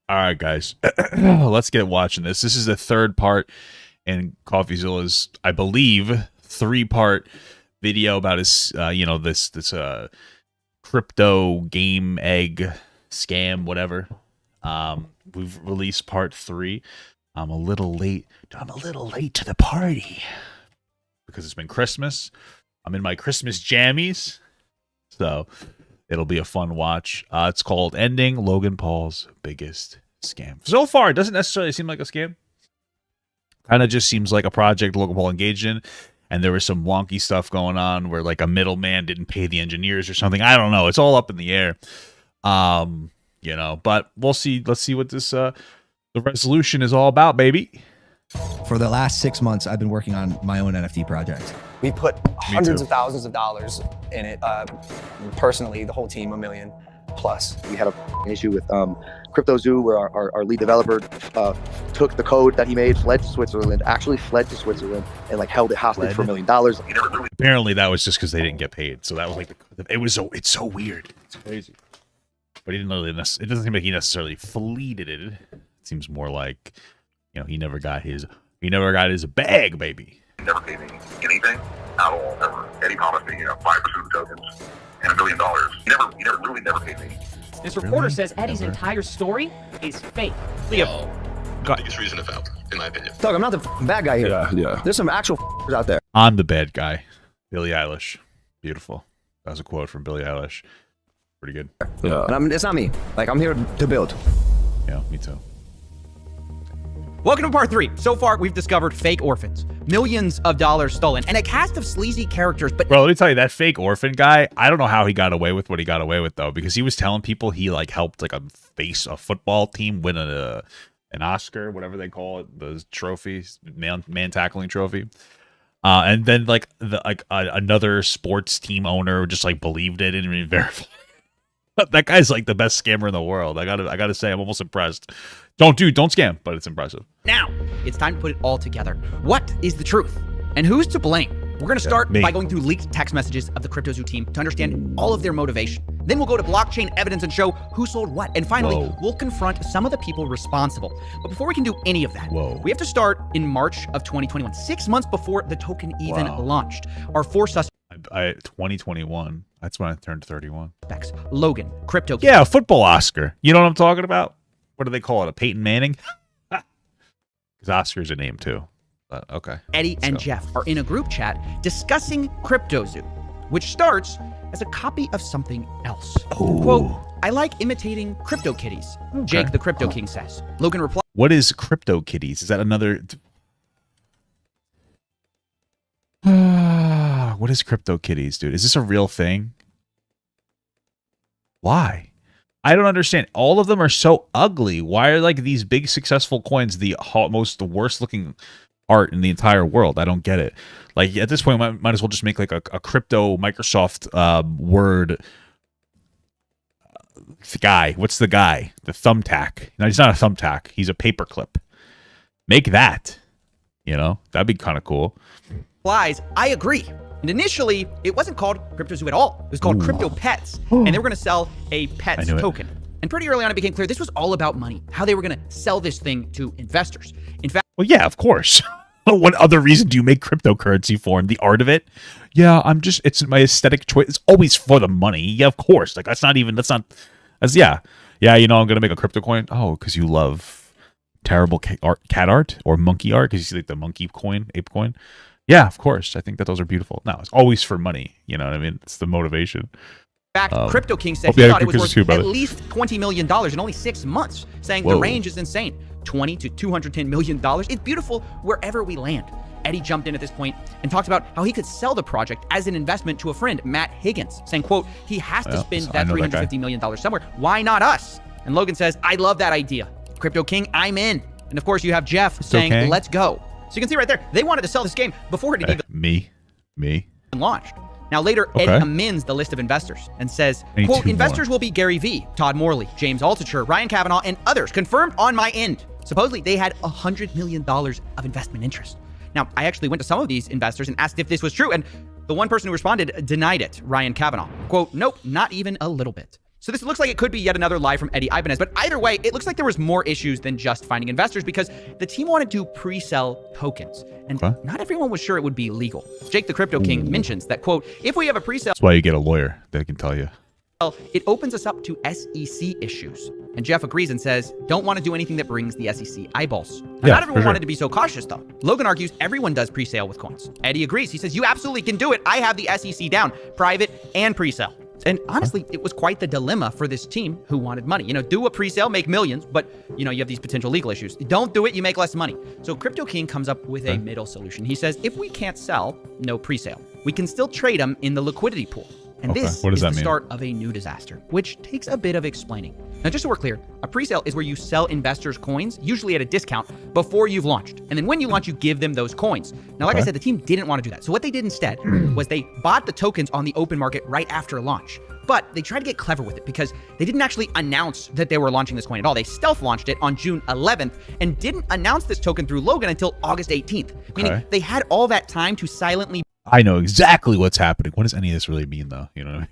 All right, guys, let's get watching this. This is the third part in CoffeeZilla's, I believe, 3-part video about his, this crypto game egg scam, whatever. We've released part 3. I'm a little late. I'm a little late to the party because it's been Christmas. I'm in my Christmas jammies, so it'll be a fun watch. It's called Ending Logan Paul's Biggest Scam. So far, it doesn't necessarily seem like a scam. Kind of just seems like a project Logan Paul engaged in, and there was some wonky stuff going on where like a middleman didn't pay the engineers or something. I don't know. It's all up in the air. But we'll see. Let's see what this the resolution is all about, baby. For the last 6 months, I've been working on my own NFT project. We put hundreds of thousands of dollars in it. Personally, the whole team, $1 million plus. We had an issue with CryptoZoo, where our lead developer took the code that he made, fled to Switzerland, and like held it hostage for $1 million. Apparently, that was just because they didn't get paid. So that was like it's so weird. It's crazy. But he didn't really. It doesn't seem like he necessarily fleeted it. It seems more like, he never got his bag, baby. He never paid me anything at all, ever. Eddie promised me, 5% of the tokens and $1 million. He never paid me. This reporter says Eddie's entire story is fake. Leo. The biggest reason to fail, in my opinion. Doug, I'm not the bad guy here. Yeah. There's some actual out there. I'm the bad guy. Billie Eilish. Beautiful. That was a quote from Billie Eilish. Pretty good. Yeah. And it's not me. Like, I'm here to build. Yeah, me too. Welcome to part 3. So far, we've discovered fake orphans, millions of dollars stolen, and a cast of sleazy characters. But bro, let me tell you, that fake orphan guy, I don't know how he got away with what he got away with, though, because he was telling people he like helped like a football team win an Oscar, whatever they call it, the trophy, man tackling trophy. And then like another sports team owner just like believed it and didn't even verify. That guy's like the best scammer in the world. I gotta say, I'm almost impressed. Don't scam, but it's impressive. now, it's time to put it all together. What is the truth? And who's to blame? We're going to start by going through leaked text messages of the CryptoZoo team to understand all of their motivation. Then we'll go to blockchain evidence and show who sold what. And finally, we'll confront some of the people responsible. But before we can do any of that, we have to start in March of 2021, 6 months before the token even launched. Our 4 suspects. 2021. That's when I turned 31. Logan, Crypto. Yeah, football Oscar. You know what I'm talking about? What do they call it? A Peyton Manning? Because Oscar's a name too. But okay. Eddie and Jeff are in a group chat discussing CryptoZoo, which starts as a copy of something else. Quote, I like imitating crypto kitties. Jake, the Crypto King, says. Logan replies. What is Crypto Kitties? Is that another... What is Crypto Kitties, dude? Is this a real thing? Why? I don't understand. All of them are so ugly. Why are like these big successful coins the worst looking art in the entire world? I don't get it. Like at this point, might as well just make like a crypto Microsoft Word guy. What's the guy? The thumbtack. No, he's not a thumbtack. He's a paperclip. Make that. That'd be kind of cool. Replies, I agree. And initially, it wasn't called CryptoZoo at all. It was called Crypto Pets. And they were going to sell a Pets token. And pretty early on, it became clear this was all about money, how they were going to sell this thing to investors. In fact, well, yeah, of course. What other reason do you make cryptocurrency for? And the art of it? Yeah, it's my aesthetic choice. It's always for the money. Yeah, of course. Like, yeah. I'm going to make a crypto coin. Oh, because you love terrible cat art or monkey art because you see like the monkey coin, ape coin. Yeah, of course. I think that those are beautiful. No, it's always for money. You know what I mean? It's the motivation. In fact, Crypto King said he thought it was worth at least $20 million in only 6 months, saying the range is insane. $20 to $210 million. It's beautiful wherever we land. Eddie jumped in at this point and talked about how he could sell the project as an investment to a friend, Matt Higgins, saying, quote, he has to spend that $350 million somewhere. Why not us? And Logan says, I love that idea. Crypto King, I'm in. And of course, you have Jeff saying, let's go. So you can see right there, they wanted to sell this game before it even me launched. Now later, Eddie amends the list of investors and says, quote, investors will be Gary Vee, Todd Morley, James Altucher, Ryan Kavanaugh, and others confirmed on my end. Supposedly, they had $100 million of investment interest. Now, I actually went to some of these investors and asked if this was true, and the one person who responded denied it, Ryan Kavanaugh. Quote, nope, not even a little bit. So this looks like it could be yet another lie from Eddie Ibanez, but either way, it looks like there was more issues than just finding investors because the team wanted to pre-sell tokens, and not everyone was sure it would be legal. Jake the Crypto King mentions that, quote, if we have a pre-sale... That's why you get a lawyer that can tell you. It opens us up to SEC issues. And Jeff agrees and says, don't want to do anything that brings the SEC eyeballs. Now, not everyone wanted to be so cautious, though. Logan argues everyone does pre-sale with coins. Eddie agrees. He says, you absolutely can do it. I have the SEC down, private and pre-sale. And honestly, it was quite the dilemma for this team who wanted money. You know, do a pre-sale, make millions, but, you know, you have these potential legal issues. Don't do it, you make less money. So Crypto King comes up with a middle solution. He says, if we can't sell, no pre-sale. We can still trade them in the liquidity pool. And this is the start of a new disaster, which takes a bit of explaining. Now, just so we're clear, a pre-sale is where you sell investors coins, usually at a discount, before you've launched. And then when you launch, you give them those coins. Now, like I said, the team didn't want to do that. So what they did instead was they bought the tokens on the open market right after launch. But they tried to get clever with it because they didn't actually announce that they were launching this coin at all. They stealth launched it on June 11th and didn't announce this token through Logan until August 18th. Meaning they had all that time to silently... I know exactly what's happening. What does any of this really mean, though? You know what I mean?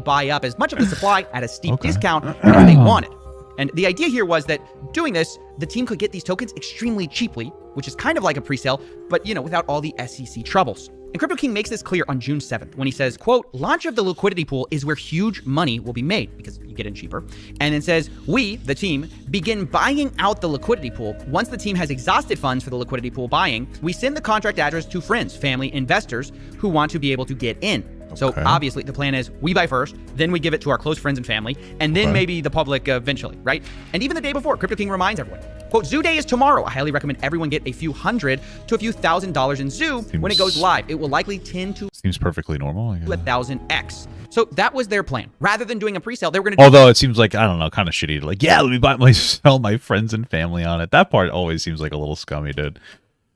Buy up as much of the supply at a steep discount as they wanted. And the idea here was that doing this, the team could get these tokens extremely cheaply, which is kind of like a pre-sale, but, you know, without all the SEC troubles. And Crypto King makes this clear on June 7th when he says, quote, launch of the liquidity pool is where huge money will be made because you get in cheaper. And then says, we, the team, begin buying out the liquidity pool. Once the team has exhausted funds for the liquidity pool buying, we send the contract address to friends, family, investors who want to be able to get in. So obviously the plan is we buy first, then we give it to our close friends and family, and then maybe the public eventually, right? And even the day before, Crypto King reminds everyone, quote, Zoo Day is tomorrow. I highly recommend everyone get a few $100 to a few $1,000s in Zoo when it goes live. It will likely tend to... Seems perfectly normal. 1,000x. So that was their plan. Rather than doing a pre-sale, they were going to... Although it seems like, I don't know, kind of shitty to like, yeah, let me sell my friends and family on it. That part always seems like a little scummy, dude.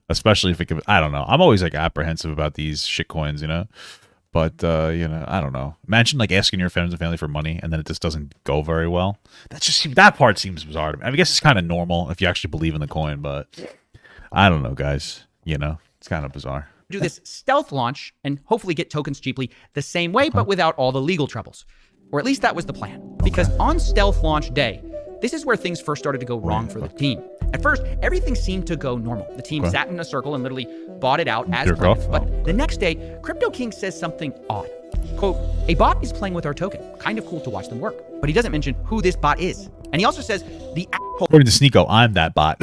Especially if it could... I don't know. I'm always like apprehensive about these shit coins, you know? But, you know, I don't know. Imagine, like, asking your friends and family for money, and then it just doesn't go very well. That part seems bizarre to me. I guess it's kind of normal if you actually believe in the coin, but I don't know, guys. You know, it's kind of bizarre. Do this stealth launch and hopefully get tokens cheaply the same way, but without all the legal troubles. Or at least that was the plan. Because on stealth launch day, this is where things first started to go wrong for the team. At first, everything seemed to go normal. The team sat in a circle and literally bought it out as planned. But the next day, Crypto King says something odd. Quote, a bot is playing with our token. Kind of cool to watch them work. But he doesn't mention who this bot is. And he also says the asshole... According to Sneeko, I'm that bot.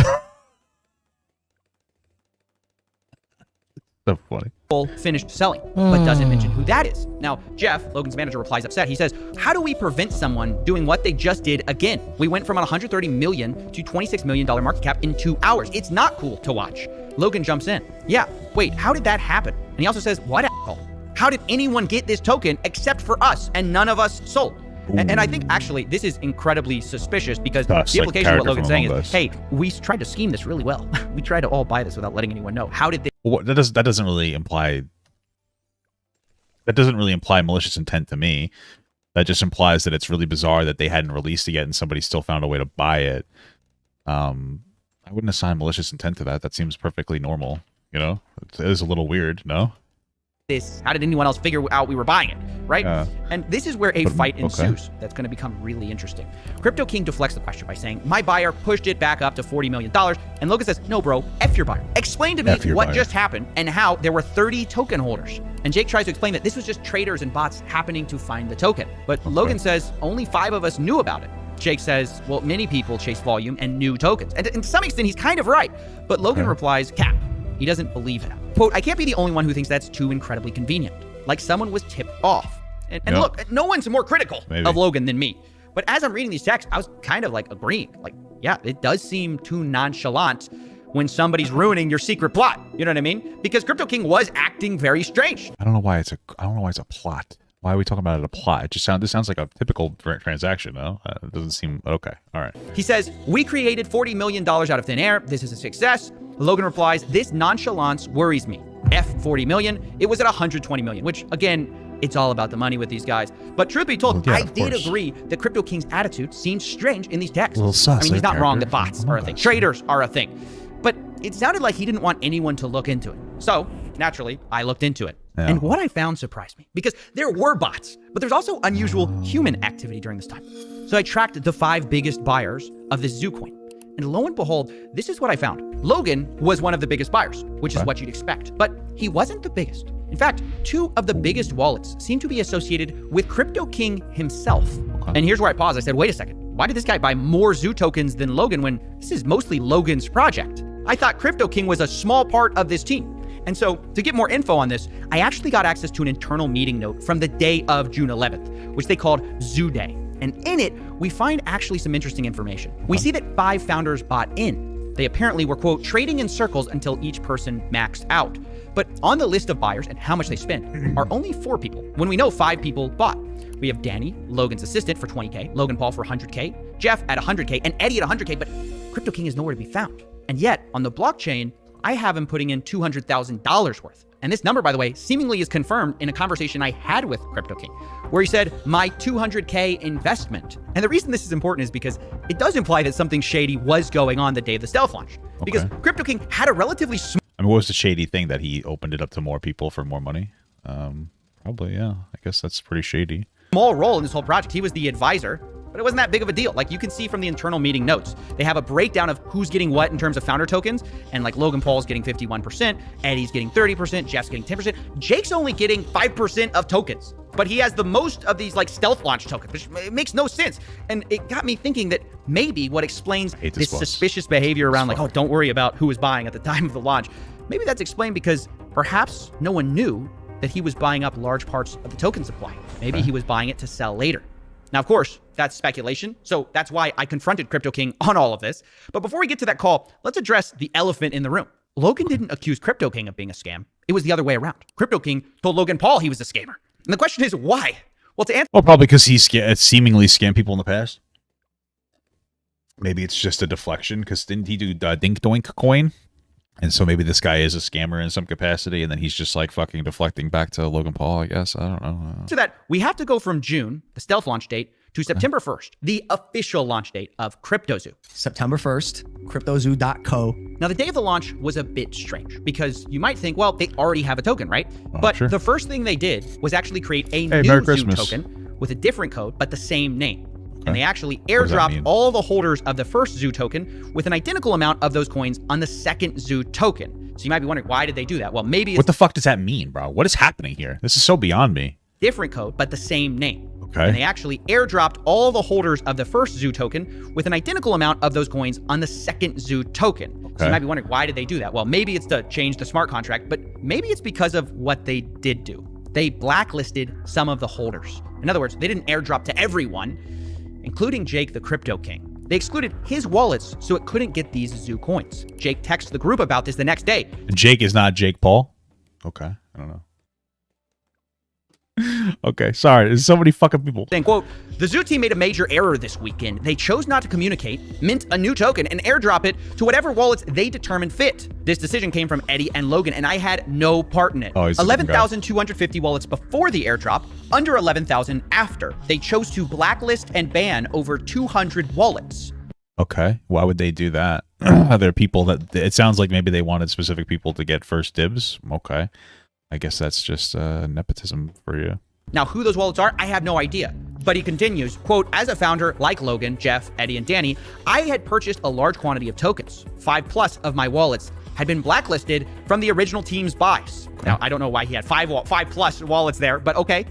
So funny. Finished selling, but doesn't mention who that is. Now, Jeff, Logan's manager, replies upset. He says, how do we prevent someone doing what they just did again? We went from a $130 million to $26 million market cap in 2 hours. It's not cool to watch. Logan jumps in. Yeah, wait, how did that happen? And he also says, what asshole? How did anyone get this token except for us and none of us sold? And I think actually this is incredibly suspicious because the implication of what Logan's saying is, hey, we tried to scheme this really well. We tried to all buy this without letting anyone know. How did they? Well, that doesn't really imply malicious intent to me. That just implies that it's really bizarre that they hadn't released it yet and somebody still found a way to buy it. I wouldn't assign malicious intent to that. That seems perfectly normal. You know, it is a little weird, no? How did anyone else figure out we were buying it, right? And this is where a fight ensues. That's going to become really interesting. Crypto King deflects the question by saying, my buyer pushed it back up to $40 million. And Logan says, no, bro, F your buyer. Explain to me what just happened and how there were 30 token holders. And Jake tries to explain that this was just traders and bots happening to find the token. But Logan says, only 5 of us knew about it. Jake says, well, many people chase volume and new tokens. And to some extent, he's kind of right. But Logan replies, cap. He doesn't believe him. Quote, I can't be the only one who thinks that's too incredibly convenient. Like someone was tipped off. And look, no one's more critical of Logan than me. But as I'm reading these texts, I was kind of like agreeing. Like, yeah, it does seem too nonchalant when somebody's ruining your secret plot. You know what I mean? Because Crypto King was acting very strange. I don't know why it's a plot. Why are we talking about it a plot? This sounds like a typical transaction, no? It doesn't seem okay. All right. He says, we created $40 million out of thin air. This is a success. Logan replies, this nonchalance worries me. F $40 million. It was at $120 million, which again, it's all about the money with these guys. But truth be told, I did agree that Crypto King's attitude seems strange in these texts. I mean, he's not wrong that bots are a thing. Traders are a thing. But it sounded like he didn't want anyone to look into it. So naturally, I looked into it. Yeah. And what I found surprised me, because there were bots, but there's also unusual human activity during this time. So I tracked the 5 biggest buyers of this Zoo coin. And lo and behold, this is what I found. Logan was one of the biggest buyers, which is what you'd expect, but he wasn't the biggest. In fact, 2 of the biggest wallets seem to be associated with Crypto King himself. And here's where I paused. I said, wait a second. Why did this guy buy more Zoo tokens than Logan when this is mostly Logan's project? I thought Crypto King was a small part of this team. And so to get more info on this, I actually got access to an internal meeting note from the day of June 11th, which they called Zoo Day. And in it, we find actually some interesting information. We see that 5 founders bought in. They apparently were, quote, trading in circles until each person maxed out. But on the list of buyers and how much they spent are only 4 people, when we know 5 people bought. We have Danny, Logan's assistant, for 20K, Logan Paul for 100K, Jeff at 100K, and Eddie at 100K, but Crypto King is nowhere to be found. And yet, on the blockchain, I have him putting in $200,000 worth. And this number, by the way, seemingly is confirmed in a conversation I had with Crypto King, where he said, my 200K investment. And the reason this is important is because it does imply that something shady was going on the day of the stealth launch. Because Crypto King had a relatively small... I mean, what was the shady thing that he opened it up to more people for more money? Probably, yeah. I guess that's pretty shady. Small role in this whole project. He was the advisor, but it wasn't that big of a deal. Like you can see from the internal meeting notes, they have a breakdown of who's getting what in terms of founder tokens. And like Logan Paul's getting 51%, Eddie's getting 30%, Jeff's getting 10%. Jake's only getting 5% of tokens, but he has the most of these like stealth launch tokens, which it makes no sense. And it got me thinking that maybe what explains this suspicious behavior around like, oh, don't worry about who was buying at the time of the launch. Maybe that's explained because perhaps no one knew that he was buying up large parts of the token supply. Maybe he was buying it to sell later. Now, of course, that's speculation. So that's why I confronted Crypto King on all of this. But before we get to that call, let's address the elephant in the room. Logan didn't accuse Crypto King of being a scam. It was the other way around. Crypto King told Logan Paul he was a scammer. And the question is why? Well, to answer... Well, probably because he seemingly scammed people in the past. Maybe it's just a deflection, because didn't he do Dink Doink coin? And so maybe this guy is a scammer in some capacity, and then he's just like fucking deflecting back to Logan Paul, I guess. I don't know. So that we have to go from June, the stealth launch date, to September 1st, the official launch date of CryptoZoo. September 1st, CryptoZoo.co. Now, the day of the launch was a bit strange because you might think, well, they already have a token, right? But the first thing they did was actually create a new Zoo token with a different code, but the same name. And they actually airdropped all the holders of the first Zoo token with an identical amount of those coins on the second Zoo token. So you might be wondering, why did they do that? Well, maybe it's... What the fuck does that mean, bro? What is happening here? This is so beyond me. Different code, but the same name. Okay. And they actually airdropped all the holders of the first Zoo token with an identical amount of those coins on the second Zoo token. So you might be wondering, why did they do that? Well, maybe it's to change the smart contract, but maybe it's because of what they did do. They blacklisted some of the holders. In other words, they didn't airdrop to everyone, including Jake, the Crypto King. They excluded his wallets so it couldn't get these Zoo coins. Jake texted the group about this the next day. Jake is not Jake Paul? Okay, I don't know. Okay, sorry. There's so many fucking people. Saying, quote, the Zoo team made a major error this weekend. They chose not to communicate, mint a new token, and airdrop it to whatever wallets they determined fit. This decision came from Eddie and Logan, and I had no part in it. 11,250 wallets before the airdrop, under 11,000 after. They chose to blacklist and ban over 200 wallets. Okay, why would they do that? Are there people that... It sounds like maybe they wanted specific people to get first dibs. Okay. I guess that's just nepotism for you. Now, who those wallets are, I have no idea. But he continues, quote, as a founder like Logan, Jeff, Eddie, and Danny, I had purchased a large quantity of tokens. 5+ of my wallets had been blacklisted from the original team's buys. Now, I don't know why he had 5+ wallets there, but okay.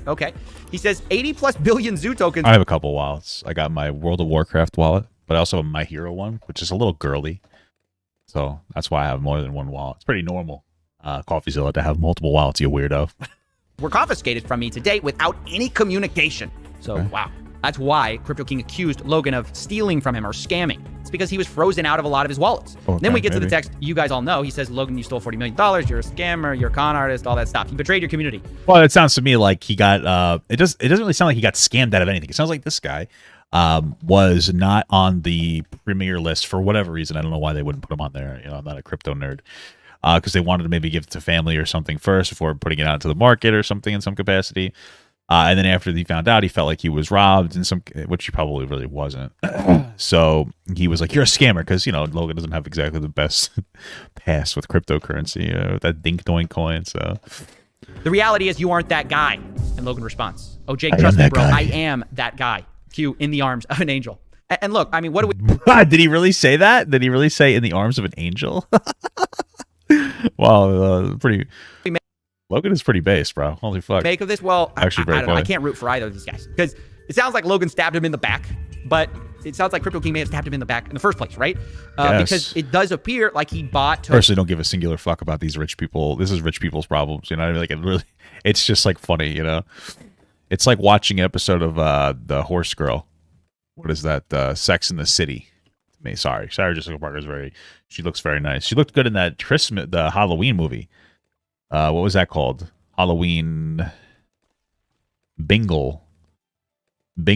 He says 80+ billion Zoo tokens. I have a couple wallets. I got my World of Warcraft wallet, but I also have my Hero one, which is a little girly. So that's why I have more than one wallet. It's pretty normal. CoffeeZilla to have multiple wallets, you weirdo. Were confiscated from me today without any communication. So, wow. That's why Crypto King accused Logan of stealing from him or scamming. It's because he was frozen out of a lot of his wallets. Then we get to the text you guys all know. He says, Logan, you stole $40 million. You're a scammer. You're a con artist, all that stuff. You betrayed your community. Well, it sounds to me like he got, it doesn't really sound like he got scammed out of anything. It sounds like this guy was not on the premier list for whatever reason. I don't know why they wouldn't put him on there. You know, I'm not a crypto nerd. Because they wanted to maybe give it to family or something first before putting it out to the market or something in some capacity. And then after he found out, he felt like he was robbed in some, which he probably really wasn't. So he was like, you're a scammer, because, you know, Logan doesn't have exactly the best past with cryptocurrency, that Dink Doink coin. So The reality is you aren't that guy. And Logan responds, oh, Jake, trust me, bro. I am that guy. Q, in the arms of an angel. And look, I mean, what do we... Did he really say that? Did he really say in the arms of an angel? Wow, pretty... Logan is pretty base, bro. Holy fuck. Make of this? Well, actually, I don't know. I can't root for either of these guys. Because it sounds like Logan stabbed him in the back, but it sounds like Crypto King may have stabbed him in the back in the first place, right? Yes. Because it does appear like he bought... Personally, don't give a singular fuck about these rich people. This is rich people's problems, you know? Like, it's just, like, funny, you know? It's like watching an episode of The Horse Girl. What is that? Sex in the City. Sorry, Jessica Parker's she looks very nice. She looked good in that the Halloween movie. What was that called? Halloween Bingle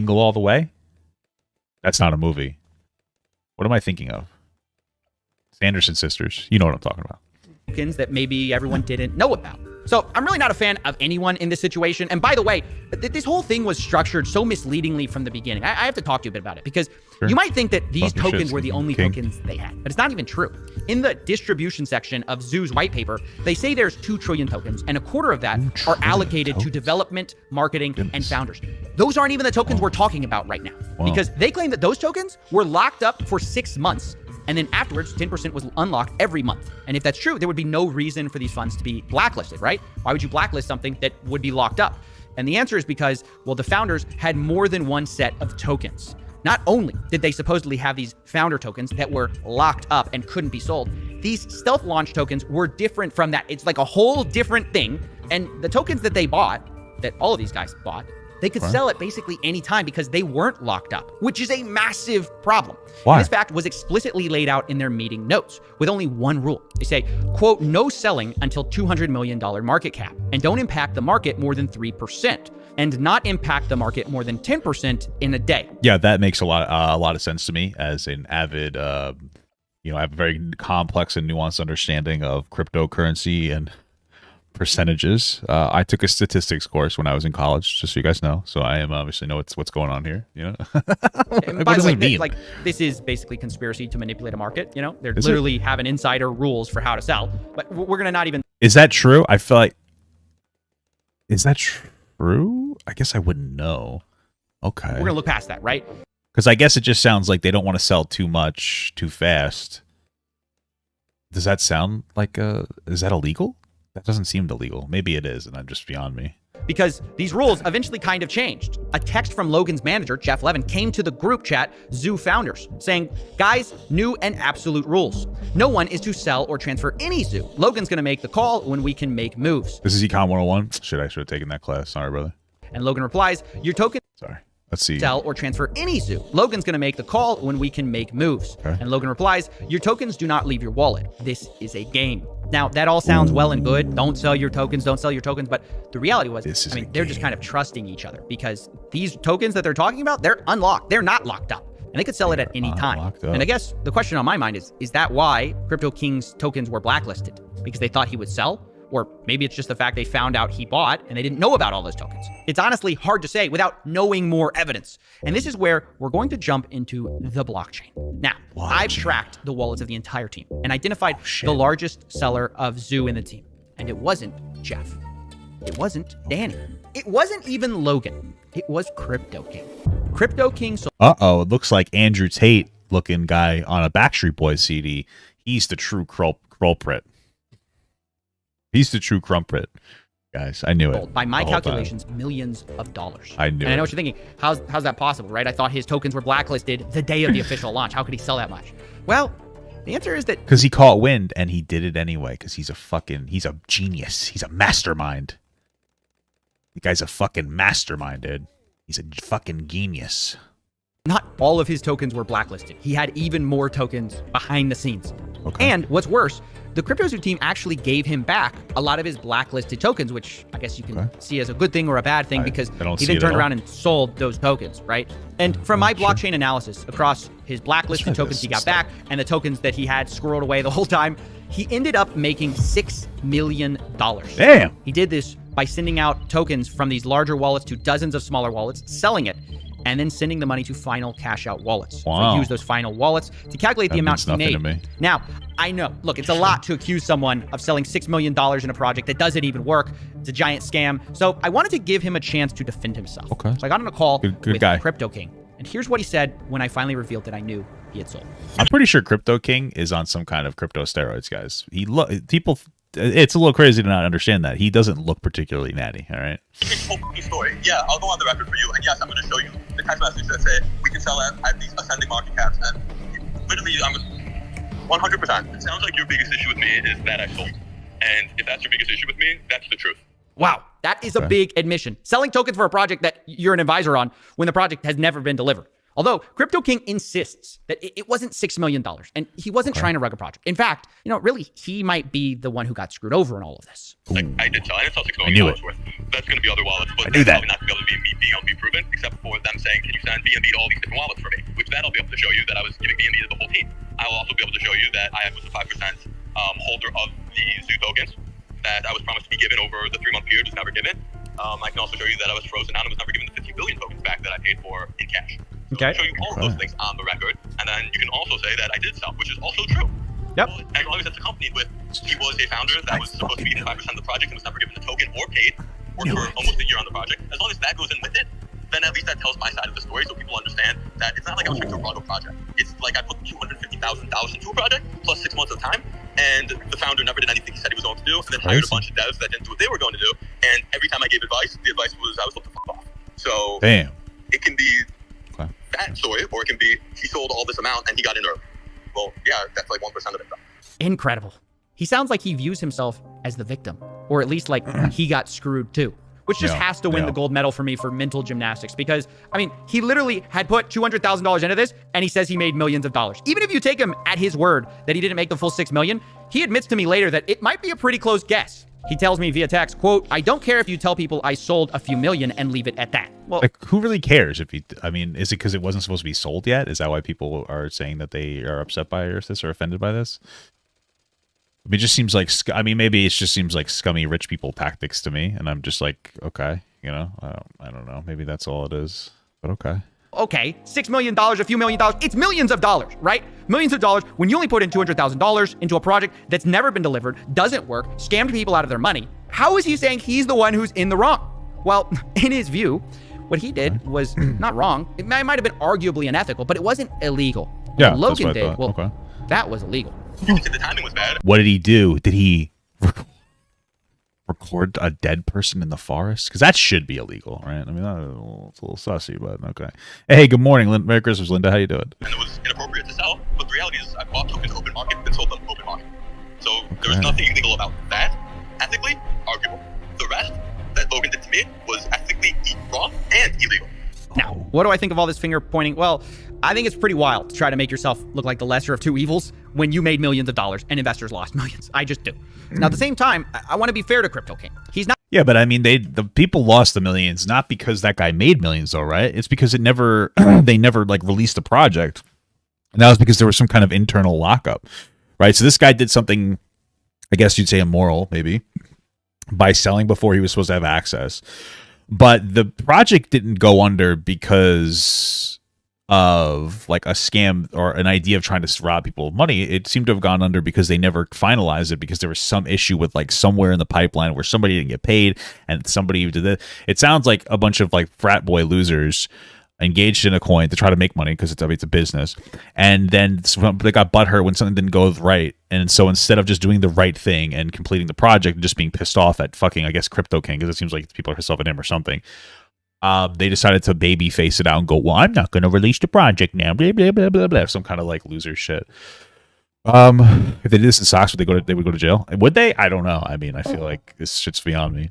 All the Way? That's not a movie. What am I thinking of? Sanderson Sisters. You know what I'm talking about. Tokens that maybe everyone didn't know about. So I'm really not a fan of anyone in this situation. And by the way, this whole thing was structured so misleadingly from the beginning. I have to talk to you a bit about it because you might think that these tokens were the only tokens they had, but it's not even true. In the distribution section of Zoo's white paper, they say there's 2 trillion tokens and a quarter of that are allocated to development, marketing, and founders. Those aren't even the tokens we're talking about right now because they claim that those tokens were locked up for 6 months. And then afterwards, 10% was unlocked every month. And if that's true, there would be no reason for these funds to be blacklisted, right? Why would you blacklist something that would be locked up? And the answer is because, well, the founders had more than one set of tokens. Not only did they supposedly have these founder tokens that were locked up and couldn't be sold, these stealth launch tokens were different from that. It's like a whole different thing. And the tokens that they bought, that all of these guys bought, they could sell it basically anytime because they weren't locked up, which is a massive problem. Why? And this fact was explicitly laid out in their meeting notes with only one rule. They say, quote, no selling until $200 million market cap and don't impact the market more than 3% and not impact the market more than 10% in a day. Yeah, that makes a lot of sense to me as an avid, I have a very complex and nuanced understanding of cryptocurrency and percentages. I took a statistics course when I was in college, just so you guys know. So I am obviously know what's going on here. You know, and by the way, this is basically conspiracy to manipulate a market. You know, they're literally having insider rules for how to sell. But we're gonna not even. Is that true? I feel like. Is that true? I guess I wouldn't know. Okay. We're gonna look past that, right? Because I guess it just sounds like they don't want to sell too much too fast. Does that sound like is that illegal? That doesn't seem illegal. Maybe it is, and I'm just beyond me. Because these rules eventually kind of changed. A text from Logan's manager, Jeff Levin, came to the group chat, Zoo Founders, saying, guys, new and absolute rules. No one is to sell or transfer any Zoo. Logan's going to make the call when we can make moves. This is Econ 101. I should have taken that class. Sorry, brother. And Logan replies, your token... Sorry. Let's see. Sell or transfer any Zoo. Logan's going to make the call when we can make moves. Okay. And Logan replies, your tokens do not leave your wallet. This is a game. Now, that all sounds well and good. Don't sell your tokens. Don't sell your tokens. But the reality was, they're just kind of trusting each other because these tokens that they're talking about, they're unlocked. They're not locked up. And they could sell it at any time. And I guess the question on my mind is that why Crypto King's tokens were blacklisted? Because they thought he would sell? Or maybe it's just the fact they found out he bought and they didn't know about all those tokens. It's honestly hard to say without knowing more evidence. And this is where we're going to jump into the blockchain. Now, I've tracked the wallets of the entire team and identified the largest seller of Zoo in the team. And it wasn't Jeff. It wasn't Danny. It wasn't even Logan. It was Crypto King. Crypto King sold... Uh-oh, it looks like Andrew Tate looking guy on a Backstreet Boys CD. He's the true culprit. He's the true crumpet, guys. I knew it. By my calculations, millions of dollars. I knew it. And I know what you're thinking. How's that possible, right? I thought his tokens were blacklisted the day of the official launch. How could he sell that much? Well, the answer is that... Because he caught wind and he did it anyway because he's a genius. He's a mastermind. The guy's a fucking mastermind, dude. He's a fucking genius. Not all of his tokens were blacklisted. He had even more tokens behind the scenes. Okay. And what's worse, the CryptoZoo team actually gave him back a lot of his blacklisted tokens, which I guess you can see as a good thing or a bad thing because he then turned around and sold those tokens, right? And from my blockchain analysis across his blacklisted tokens he got back and the tokens that he had squirreled away the whole time, he ended up making $6 million. Damn! He did this by sending out tokens from these larger wallets to dozens of smaller wallets, selling it, and then sending the money to final cash out wallets. Wow. So use those final wallets to calculate the amount he made. Now, I know, look, it's a lot to accuse someone of selling $6 million in a project that doesn't even work. It's a giant scam. So I wanted to give him a chance to defend himself. Okay. So I got on a call with guy. Crypto King. And here's what he said when I finally revealed that I knew he had sold. I'm pretty sure Crypto King is on some kind of crypto steroids, guys. It's a little crazy to not understand that. He doesn't look particularly natty, all right? Story. Yeah, I'll go on the record for you, and yes, I'm going to show you the text message that say we can sell at these ascending market caps, and literally, I'm 100%. It sounds like your biggest issue with me is that I sold, and if that's your biggest issue with me, that's the truth. Wow, that is a big admission. Selling tokens for a project that you're an advisor on when the project has never been delivered. Although Crypto King insists that it wasn't $6 million and he wasn't trying to rug a project. In fact, really, he might be the one who got screwed over in all of this. Like, I didn't sell $6 million worth. That's going to be other wallets, but that's probably not going to be able to be me being able to be proven, except for them saying, can you send BNB to all these different wallets for me? Which that I'll be able to show you that I was giving BNB to the whole team. I will also be able to show you that I was a 5% holder of the Zoo tokens that I was promised to be given over the 3-month period, was never given. I can also show you that I was frozen out and was never given the 15 billion tokens back that I paid for in cash. So Okay. I'll show you all of those things on the record, and then you can also say that I did sell, which is also true. Yep. Well, as long as it's accompanied with he was a founder that was supposed to be given 5% of the project and was never given a token or paid, worked for almost a year on the project. As long as that goes in with it, then at least that tells my side of the story, so people understand that it's not like I was trying to run a project. It's like I put $250,000 into a project plus 6 months of time, and the founder never did anything he said he was going to do, and then hired a bunch of devs that didn't do what they were going to do. And every time I gave advice, the advice was I was told to fuck off. So damn, it can be that story, or it can be he sold all this amount and he got in early. Well, yeah, that's like 1% of it though. Incredible. He sounds like he views himself as the victim, or at least like he got screwed too, which just has to win the gold medal for me for mental gymnastics, because I mean, he literally had put $200,000 into this and he says he made millions of dollars. Even if you take him at his word that he didn't make the full 6 million, he admits to me later that it might be a pretty close guess. He tells me via text, quote, I don't care if you tell people I sold a few million and leave it at that. Well, like, who really cares if I mean, is it because it wasn't supposed to be sold yet? Is that why people are saying that they are upset by this or offended by this? I mean, it just seems like, maybe it just seems like scummy rich people tactics to me. And I'm just like, okay, I don't know. Maybe that's all it is, but okay. Okay, $6 million, a few $1 million, it's millions of dollars, right? Millions of dollars when you only put in $200,000 into a project that's never been delivered, doesn't work, scammed people out of their money. How is he saying he's the one who's in the wrong? Well, in his view, what he did was not wrong. It might have been arguably unethical, but it wasn't illegal. Yeah, what Logan that's what I did, thought. That was illegal. You can say the timing was bad. What did he do? Did he record a dead person in the forest? Because that should be illegal, right? I mean, it's a little sussy, but okay. Hey, good morning. Merry Christmas, Linda. How you doing? And it was inappropriate to sell, but the reality is I bought tokens open market and sold them open market. So there was nothing illegal about that. Ethically, arguable. The rest that Logan did to me was ethically wrong and illegal. Now, what do I think of all this finger pointing? Well, I think it's pretty wild to try to make yourself look like the lesser of two evils when you made millions of dollars and investors lost millions. I just do. Now, at the same time, I want to be fair to Crypto King. He's not. Yeah, but I mean, the people lost the millions not because that guy made millions, though, right? It's because it never they never like released the project, and that was because there was some kind of internal lockup, right? So this guy did something, I guess you'd say immoral, maybe, by selling before he was supposed to have access. But the project didn't go under because of like a scam or an idea of trying to rob people of money. It seemed to have gone under because they never finalized it, because there was some issue with like somewhere in the pipeline where somebody didn't get paid and somebody did it. It sounds like a bunch of like frat boy losers engaged in a coin to try to make money because it's a business, and then they got butthurt when something didn't go right, and so instead of just doing the right thing and completing the project and just being pissed off at fucking, I guess, Crypto King, because it seems like people are pissed off at him or something, they decided to baby face it out and go, well, I'm not going to release the project now, blah blah blah blah blah, some kind of like loser shit. If they did this in socks, they would go to jail? Would they? I don't know. I mean, I feel like this shit's beyond me.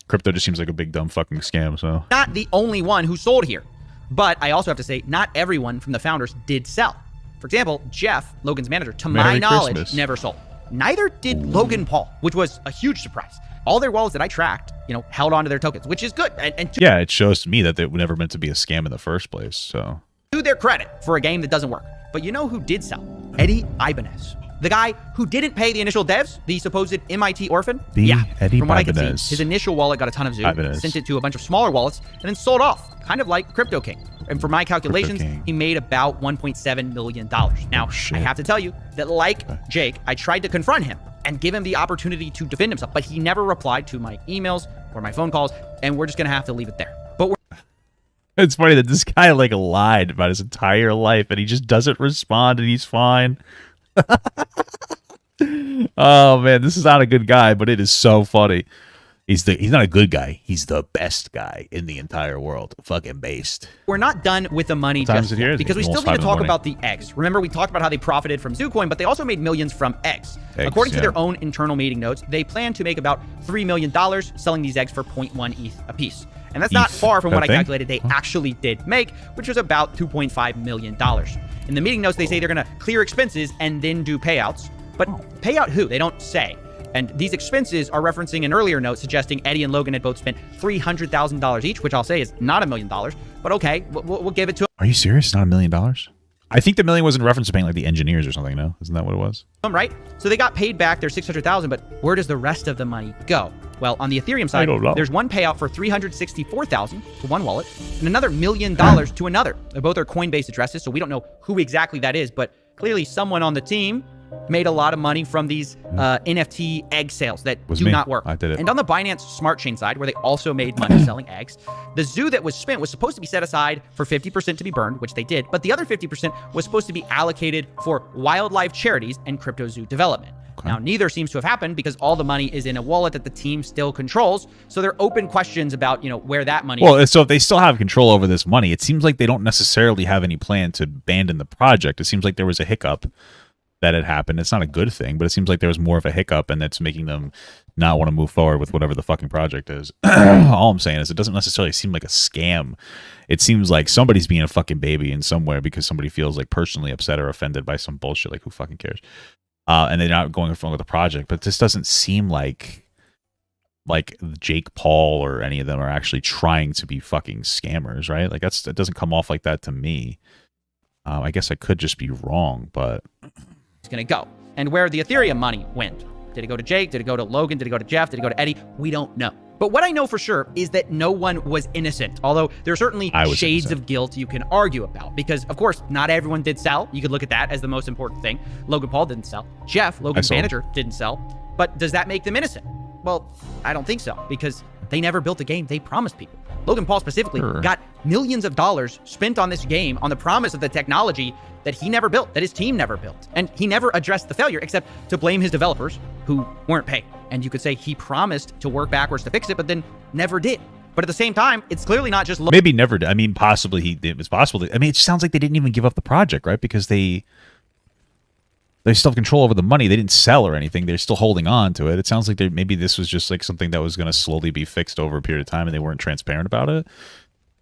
Crypto just seems like a big dumb fucking scam. So not the only one who sold here. But I also have to say, not everyone from the founders did sell. For example, Jeff, Logan's manager, to my knowledge, never sold. Neither did Logan Paul, which was a huge surprise. All their wallets that I tracked, held onto their tokens, which is good. And yeah, it shows to me that they were never meant to be a scam in the first place. So to their credit for a game that doesn't work. But you know who did sell? Eddie Ibanez. The guy who didn't pay the initial devs, the supposed MIT orphan. Eddie from what Ibanez. I can see, his initial wallet got a ton of Zoo, sent it to a bunch of smaller wallets, and then sold off, kind of like Crypto King. And for my calculations, he made about $1.7 million. Now, I have to tell you that like Jake, I tried to confront him and give him the opportunity to defend himself, but he never replied to my emails or my phone calls, and we're just going to have to leave it there. But it's funny that this guy like lied about his entire life and he just doesn't respond and he's fine. Oh man, this is not a good guy, but it is so funny. He's not a good guy. He's the best guy in the entire world. Fucking based. We're not done with the money just yet, because we still need to talk about the eggs. Remember, we talked about how they profited from ZooCoin, but they also made millions from eggs. According to their own internal meeting notes, they plan to make about $3 million selling these eggs for 0.1 ETH a piece. And that's not far from what I calculated they actually did make, which was about $2.5 million. In the meeting notes, they say they're going to clear expenses and then do payouts. But pay out who? They don't say. And these expenses are referencing an earlier note suggesting Eddie and Logan had both spent $300,000 each, which I'll say is not $1 million. But okay, we'll give it to them. Are you serious? Not $1 million? I think the million was in reference to paying like the engineers or something, no? Isn't that what it was? Right? So they got paid back their $600,000, but where does the rest of the money go? Well, on the Ethereum side, there's one payout for $364,000 to one wallet and another $1 million to another. Both are Coinbase addresses, so we don't know who exactly that is, but clearly someone on the team made a lot of money from these NFT egg sales that do not work. I did it. And on the Binance Smart Chain side, where they also made money selling eggs, the zoo that was spent was supposed to be set aside for 50% to be burned, which they did, but the other 50% was supposed to be allocated for wildlife charities and CryptoZoo development. Now, neither seems to have happened because all the money is in a wallet that the team still controls. So there are open questions about, where that money is. So if they still have control over this money, it seems like they don't necessarily have any plan to abandon the project. It seems like there was a hiccup that had happened. It's not a good thing, but it seems like there was more of a hiccup and that's making them not want to move forward with whatever the fucking project is. All I'm saying is it doesn't necessarily seem like a scam. It seems like somebody's being a fucking baby in somewhere because somebody feels like personally upset or offended by some bullshit. Like, who fucking cares? And they're not going forward with the project. But this doesn't seem like Jake Paul or any of them are actually trying to be fucking scammers, right? Like that doesn't come off like that to me. I guess I could just be wrong, but it's going to go. And where the Ethereum money went. Did it go to Jake? Did it go to Logan? Did it go to Jeff? Did it go to Eddie? We don't know. But what I know for sure is that no one was innocent, although there are certainly shades of guilt you can argue about. Because, of course, not everyone did sell. You could look at that as the most important thing. Logan Paul didn't sell. Jeff, Logan's manager, didn't sell. But does that make them innocent? Well, I don't think so, because they never built a game they promised people. Logan Paul specifically got millions of dollars spent on this game on the promise of the technology that he never built, that his team never built. And he never addressed the failure except to blame his developers who weren't paid. And you could say he promised to work backwards to fix it, but then never did. But at the same time, it's clearly not just maybe never did. I mean, possibly it was possible. I mean, it sounds like they didn't even give up the project, right? Because they still have control over the money. They didn't sell or anything. They're still holding on to it. It sounds like maybe this was just like something that was going to slowly be fixed over a period of time and they weren't transparent about it.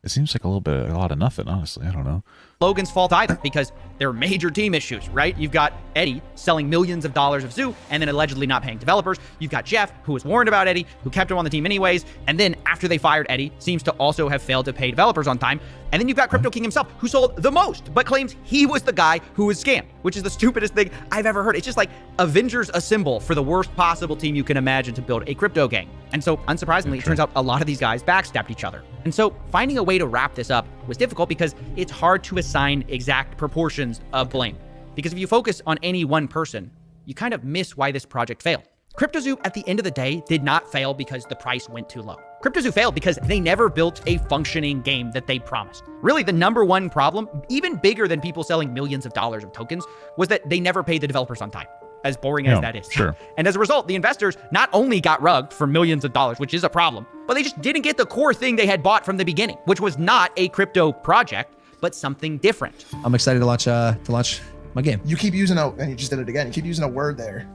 It seems like a lot of nothing, honestly. I don't know. Logan's fault either, because there are major team issues, right? You've got Eddie selling millions of dollars of Zoo and then allegedly not paying developers. You've got Jeff, who was warned about Eddie, who kept him on the team anyways, and then after they fired Eddie, seems to also have failed to pay developers on time. And then you've got Crypto King himself, who sold the most, but claims he was the guy who was scammed, which is the stupidest thing I've ever heard. It's just like Avengers Assemble for the worst possible team you can imagine to build a crypto gang. And so, unsurprisingly, it turns out a lot of these guys backstabbed each other. And so, finding a way to wrap this up was difficult because it's hard to assign exact proportions of blame. Because if you focus on any one person, you kind of miss why this project failed. CryptoZoo, at the end of the day, did not fail because the price went too low. CryptoZoo failed because they never built a functioning game that they promised. Really, the number one problem, even bigger than people selling millions of dollars of tokens, was that they never paid the developers on time. As boring as that is. Sure. And as a result, the investors not only got rugged for millions of dollars, which is a problem, but they just didn't get the core thing they had bought from the beginning, which was not a crypto project, but something different. I'm excited to launch my game. You keep using and you just did it again. You keep using a word there.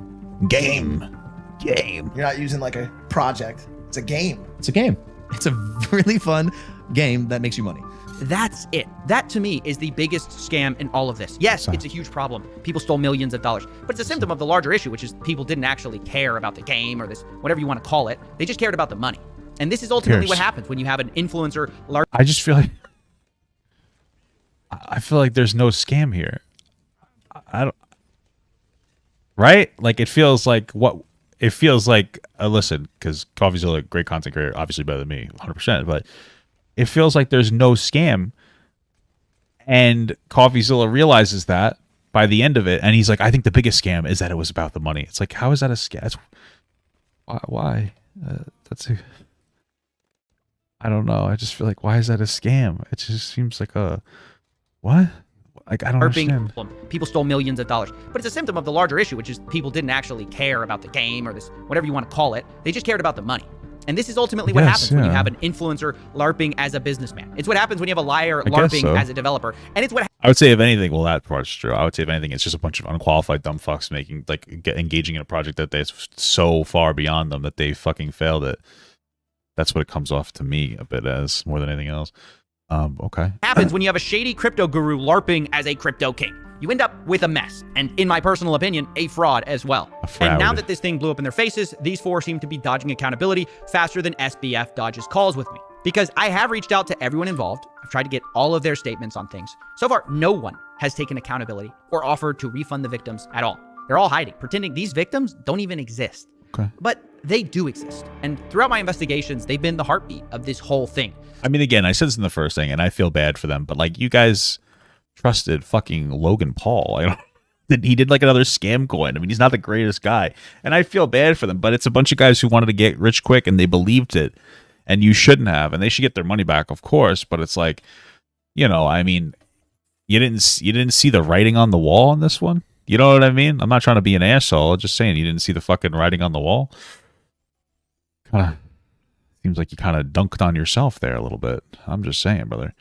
Game. You're not using like a project. It's a game. It's a game. It's a really fun game that makes you money. That's it. That, to me, is the biggest scam in all of this. Yes, it's a huge problem. People stole millions of dollars. But it's a symptom of the larger issue, which is people didn't actually care about the game or this, whatever you want to call it. They just cared about the money. And this is ultimately what happens when you have an influencer. I just feel like there's no scam here. I don't. Right? Like, it feels like listen, because CoffeeZilla, great content creator, obviously better than me, 100%, but it feels like there's no scam And CoffeeZilla realizes that by the end of it, and he's like, I think the biggest scam is that it was about the money. It's like, how is that a scam? Why? I don't know. I just feel like, why is that a scam? It just seems like a what? Like, I don't understand. People stole millions of dollars. But it's a symptom of the larger issue, which is people didn't actually care about the game or this, whatever you want to call it. They just cared about the money. And this is ultimately what happens when you have an influencer LARPing as a businessman. It's what happens when you have a liar LARPing as a developer. And it's what I would say, if anything, well, that part's true. I would say, if anything, it's just a bunch of unqualified dumb fucks engaging in a project that is so far beyond them that they fucking failed it. That's what it comes off to me a bit as, more than anything else. Okay. Happens when you have a shady crypto guru LARPing as a crypto king. You end up with a mess, and in my personal opinion, a fraud as well. And now that this thing blew up in their faces, these four seem to be dodging accountability faster than SBF dodges calls with me. Because I have reached out to everyone involved. I've tried to get all of their statements on things. So far, no one has taken accountability or offered to refund the victims at all. They're all hiding, pretending these victims don't even exist. Okay. But they do exist. And throughout my investigations, they've been the heartbeat of this whole thing. I mean, again, I said this in the first thing, and I feel bad for them, but like, you guys trusted fucking Logan Paul. He did like another scam coin. I mean, he's not the greatest guy, and I feel bad for them, but it's a bunch of guys who wanted to get rich quick, and they believed it, and you shouldn't have, and they should get their money back, of course. But it's like, I mean, you didn't see the writing on the wall on this one. You know what I mean? I'm not trying to be an asshole. I'm just saying, you didn't see the fucking writing on the wall. Kind of seems like you kind of dunked on yourself there a little bit. I'm just saying, brother.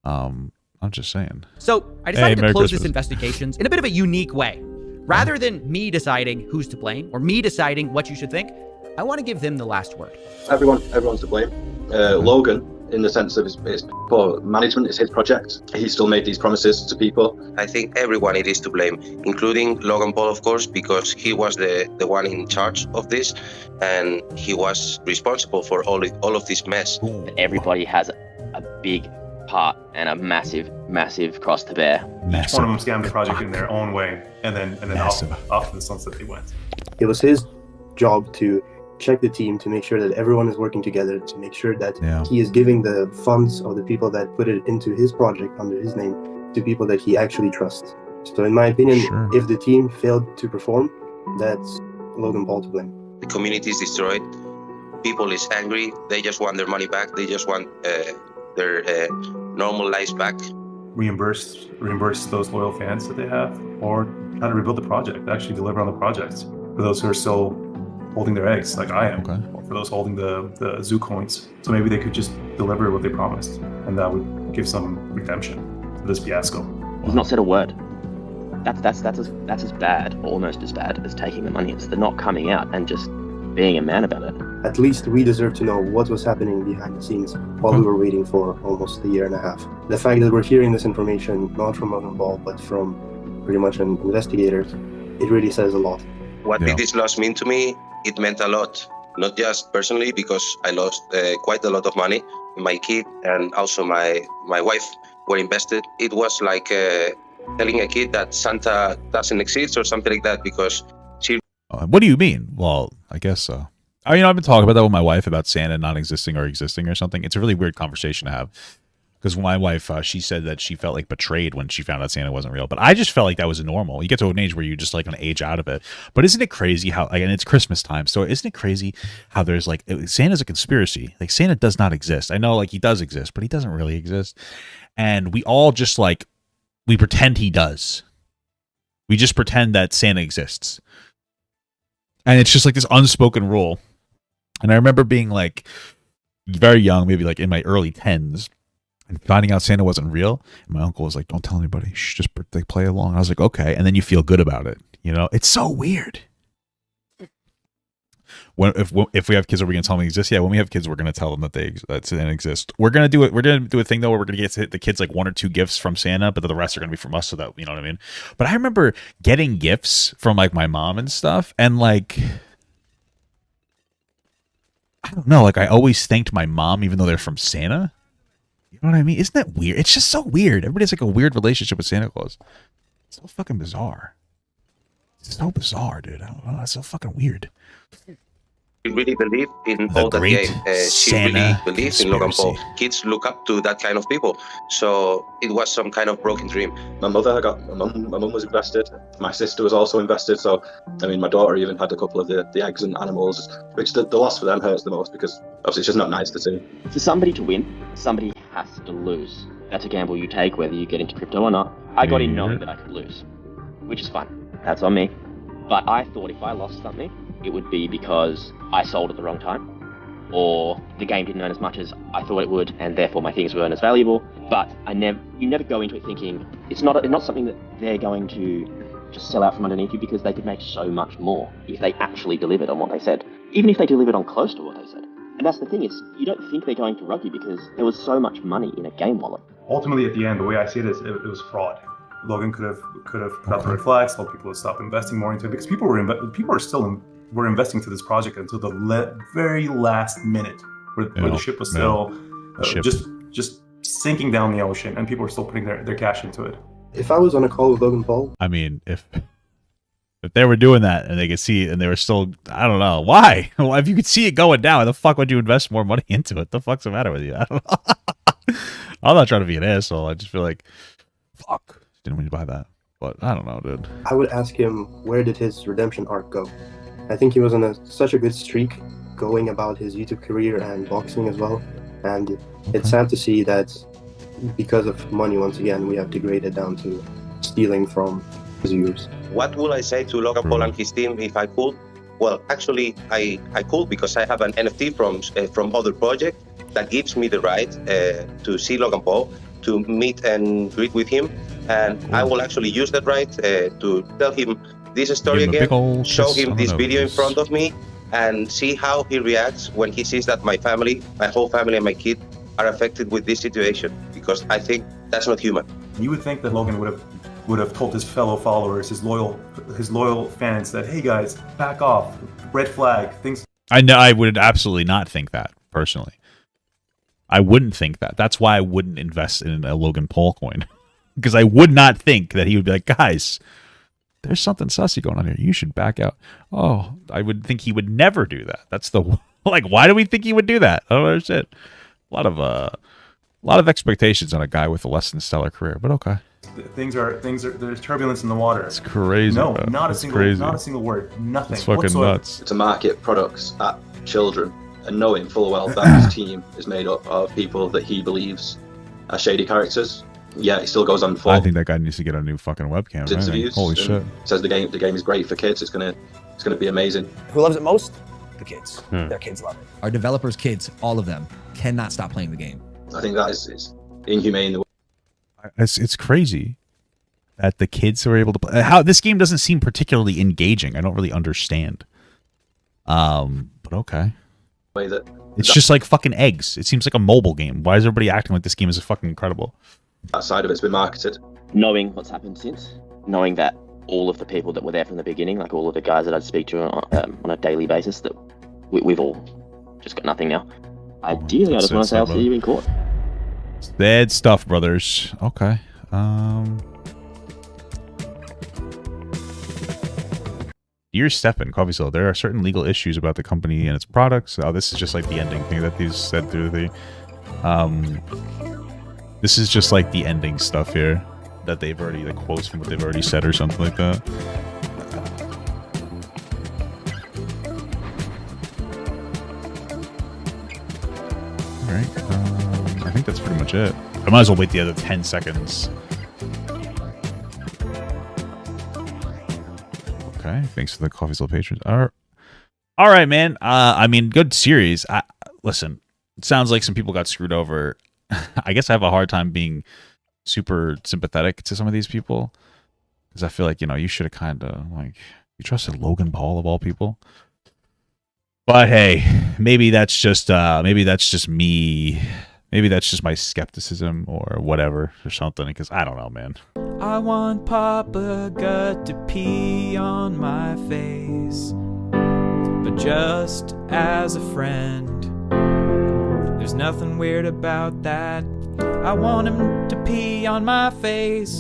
I'm just saying. So I decided to close this investigations in a bit of a unique way. Rather than me deciding who's to blame or me deciding what you should think, I want to give them the last word. Everyone's to blame. Logan, in the sense of his poor management, is his project. He still made these promises to people. I think everyone it is to blame, including Logan Paul, of course, because he was the one in charge of this, and he was responsible for all of this mess. Everybody has a big part and a massive cross to bear. Each one of them scammed the project in their own way, and then off to the sunset they went. It was his job to check the team to make sure that everyone is working together, to make sure that he is giving the funds of the people that put it into his project under his name to people that he actually trusts. So in my opinion, if the team failed to perform, that's Logan Paul to blame. The community is destroyed. People is angry. They just want their money back. They just want their normal lives back. Reimburse those loyal fans that they have, or try to rebuild the project, actually deliver on the project. For those who are still holding their eggs, like I am, or for those holding the Zoo coins. So maybe they could just deliver what they promised, and that would give some redemption to this fiasco. He's not said a word. That's as bad, almost as bad as taking the money. It's the not coming out and just being a man about it. At least we deserve to know what was happening behind the scenes while we were waiting for almost a year and a half. The fact that we're hearing this information not from Logan Paul, but from pretty much an investigator, it really says a lot. What did this loss mean to me? It meant a lot, not just personally, because I lost quite a lot of money. My kid and also my wife were invested. It was like telling a kid that Santa doesn't exist or something like that, because she... What do you mean? Well, I guess so. I've been talking about that with my wife about Santa not existing or existing or something. It's a really weird conversation to have. Because my wife, she said that she felt like betrayed when she found out Santa wasn't real. But I just felt like that was normal. You get to an age where you just like an age out of it. But isn't it crazy how, and it's Christmas time, so isn't it crazy how there's like, Santa's a conspiracy. Like, Santa does not exist. I know like he does exist, but he doesn't really exist. And we all just like, we pretend he does. We just pretend that Santa exists. And it's just like this unspoken rule. And I remember being like very young, maybe like in my early 10s, and finding out Santa wasn't real. And my uncle was like, don't tell anybody. Shh, just play along. I was like, okay. And then you feel good about it. You know, it's so weird. If we have kids, are we going to tell them they exist? Yeah, when we have kids, we're going to tell them that Santa exists. We're going to do it. We're going to do a thing though where we're going to get the kids like 1 or 2 gifts from Santa, but the rest are going to be from us. So that, you know what I mean? But I remember getting gifts from like my mom and stuff. And like, I don't know, like I always thanked my mom, even though they're from Santa. You know what I mean? Isn't that weird? It's just so weird. Everybody's like a weird relationship with Santa Claus. It's so fucking bizarre. It's so bizarre, dude. I don't know. It's so fucking weird. really believe in all that game. She really believes in Logan Paul. Kids look up to that kind of people. So it was some kind of broken dream. My mum was invested. My sister was also invested. So, I mean, my daughter even had a couple of the eggs and animals, which the loss for them hurts the most because obviously it's just not nice to see. For somebody to win, somebody has to lose. That's a gamble you take whether you get into crypto or not. I got in knowing that I could lose, which is fine. That's on me. But I thought if I lost something, it would be because I sold at the wrong time, or the game didn't earn as much as I thought it would, and therefore my things weren't as valuable. But you never go into it thinking it's not something that they're going to just sell out from underneath you, because they could make so much more if they actually delivered on what they said, even if they delivered on close to what they said. And that's the thing, is you don't think they're going to rug you because there was so much money in a game wallet. Ultimately, at the end, the way I see it is it was fraud. Logan could have put out the red flags, told people to stop investing more into it, because people were investing to this project until the very last minute, where the ship was still just sinking down the ocean, and people were still putting their cash into it. If I was on a call with Logan Paul, I mean, if they were doing that and they could see it and they were still, I don't know why. Well, if you could see it going down, why the fuck would you invest more money into it? The fuck's the matter with you? I don't know. I'm not trying to be an asshole. I just feel like, fuck, didn't want to buy that. But I don't know, dude. I would ask him, where did his redemption arc go? I think he was on such a good streak going about his YouTube career and boxing as well. And it's sad to see that because of money, once again, we have degraded down to stealing from his viewers. What would I say to Logan Paul and his team if I could? Well, actually, I could, because I have an NFT from other project that gives me the right to see Logan Paul, to meet and greet with him. And I will actually use that right to tell him this story again, show him this video in front of me, and see how he reacts when he sees that my family, my whole family and my kid are affected with this situation, because I think that's not human. You would think that Logan would have told his fellow followers, his loyal fans, that, hey guys, back off, red flag, things. I know, I would absolutely not think that, personally. I wouldn't think that. That's why I wouldn't invest in a Logan Paul coin. Because I would not think that he would be like, guys, there's something sussy going on here. You should back out. Oh, I would think he would never do that. That's the, like, why do we think he would do that? I don't understand. A lot of expectations on a guy with a less than stellar career, but okay. There's turbulence in the water. It's crazy. No, bro. not a It's single word. Nothing. It's fucking whatsoever. nuts. To market products at children and knowing full well that his team is made up of people that he believes are shady characters. Yeah, it still goes on for. I think that guy needs to get a new fucking webcam. Interviews. Holy shit! Says the game is great for kids. It's gonna be amazing. Who loves it most? The kids. Their kids love it. Our developers' kids, all of them, cannot stop playing the game. I think that is inhumane. It's crazy that the kids are able to play. How this game doesn't seem particularly engaging. I don't really understand. But okay. It's just like fucking eggs. It seems like a mobile game. Why is everybody acting like this game is fucking incredible? That side of it's been marketed. Knowing what's happened since, knowing that all of the people that were there from the beginning, like all of the guys that I'd speak to on a daily basis, that we've all just got nothing now. Ideally, I just want to say I'll see you in court. It's bad stuff, brothers. Okay. Dear Stefan, CryptoZoo, there are certain legal issues about the company and its products. Oh, this is just like the ending thing that these said through the... This is just like the ending stuff here that they've already, like quotes from what they've already said or something like that. Alright, I think that's pretty much it. I might as well wait the other 10 seconds. Okay, thanks for the CryptoZoo patrons. All right, man. I mean, good series. Listen, it sounds like some people got screwed over. I guess I have a hard time being super sympathetic to some of these people, because I feel like, you know, you should have kind of, like, you trusted Logan Paul of all people. But hey, maybe that's just me. Maybe that's just my skepticism or whatever or something, because I don't know, man. I want Papa Gut to pee on my face, but just as a friend. There's nothing weird about that. I want him to pee on my face.